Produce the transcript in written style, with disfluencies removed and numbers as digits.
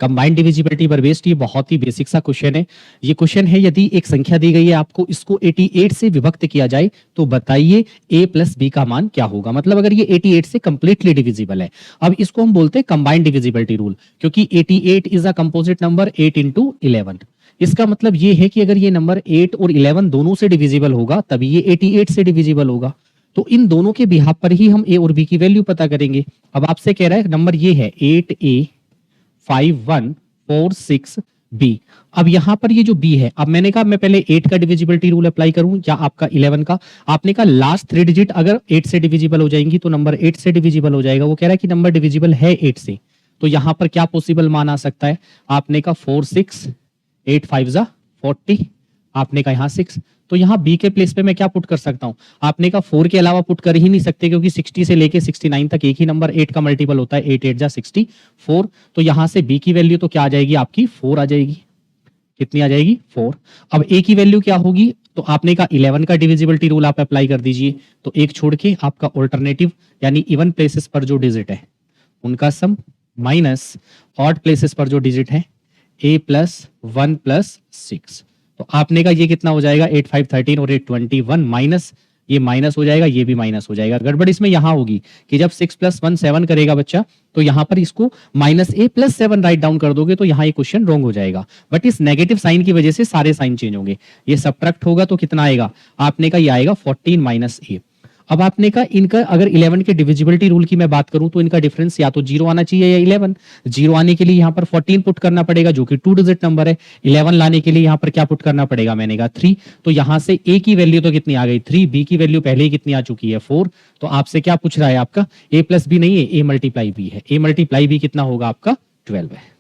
Combined divisibility पर based ये बहुत ही बेसिक सा क्वेश्चन है। ये क्वेश्चन है, यदि एक संख्या दी गई है आपको इसको 88 से विभक्त किया जाए तो बताइए a प्लस बी का मान क्या होगा। मतलब अगर ये 88 से कंप्लीटली डिविजिबल है, अब इसको हम बोलते हैं कंबाइंड डिविजिबिलिटी रूल, क्योंकि 88 is a composite number 8 into 11। इसका मतलब ये है कि अगर ये नंबर 8 और 11 दोनों से डिविजिबल होगा तभी ये 88 से डिविजिबल होगा। तो इन दोनों के बिहाफ पर ही हम a और b की वैल्यू पता करेंगे। अब आपसे कह रहा है नंबर ये है 8a 5146b। अब यहां पर ये जो b है, अब मैंने कहा मैं पहले 8 का डिविजिबिलिटी रूल अप्लाई करूं या आपका 11 का। आपने कहा लास्ट 3 डिजिट अगर 8 से डिविजिबल हो जाएंगी तो नंबर 8 से डिविजिबल हो जाएगा। वो कह रहा है कि नंबर डिविजिबल है 8 से, तो यहां पर क्या पॉसिबल मान आ सकता है। आपने कहा 4 6 8 5 जा 40, आपने कहा यहाँ 6, तो यहाँ b के प्लेस पे मैं क्या पुट कर सकता हूँ। आपने कहा 4 के अलावा पुट कर ही नहीं सकते, क्योंकि 60 से लेके 69 तक एक ही नंबर 8 का मल्टीपल होता है, 8 8 जा 64। तो यहाँ से b की वैल्यू तो क्या आ जाएगी आपकी 4 आ जाएगी। कितनी आ जाएगी 4। अब a की वैल्यू क्या होगी, तो आपने कहा 11 का डिविजिबिलिटी रूल आप अप्लाई कर दीजिए। तो एक छोड़ के आपका ऑल्टरनेटिव यानी इवन प्लेसेस पर जो डिजिट है उनका सम माइनस ऑड प्लेसेस पर जो डिजिट है a प्लस 1 प्लस 6। तो आपने कहा ये कितना हो जाएगा 8 5 13 और 8 21 माइनस ये माइनस हो जाएगा, ये भी माइनस हो जाएगा। गड़बड़ इसमें यहां होगी कि जब 6 + 1 7 करेगा बच्चा, तो यहां पर इसको -a + 7 राइट डाउन कर दोगे तो यहां ये क्वेश्चन रॉन्ग हो जाएगा। बट इस नेगेटिव साइन की वजह से सारे साइन चेंज होंगे। ये सब्ट्रैक्ट होगा तो कितना आएगा, आपने कहा ये आएगा 14 - a। अब आपने कहा इनका अगर 11 के डिविजिबिलिटी रूल की मैं बात करूं तो इनका डिफरेंस या तो 0 आना चाहिए या 11। 0 आने के लिए यहां पर 14 पुट करना पड़ेगा जो कि 2 डिजिट नंबर है। 11 लाने के लिए यहां पर क्या पुट करना पड़ेगा, मैंने कहा 3। तो यहां से a की वैल्यू तो कितनी आ गई 3, b की वैल्यू पहले ही कितनी आ चुकी है 4। तो आपसे क्या पूछ रहा है आपका a + b नहीं है, a × b है। a × b कितना होगा आपका 12 है।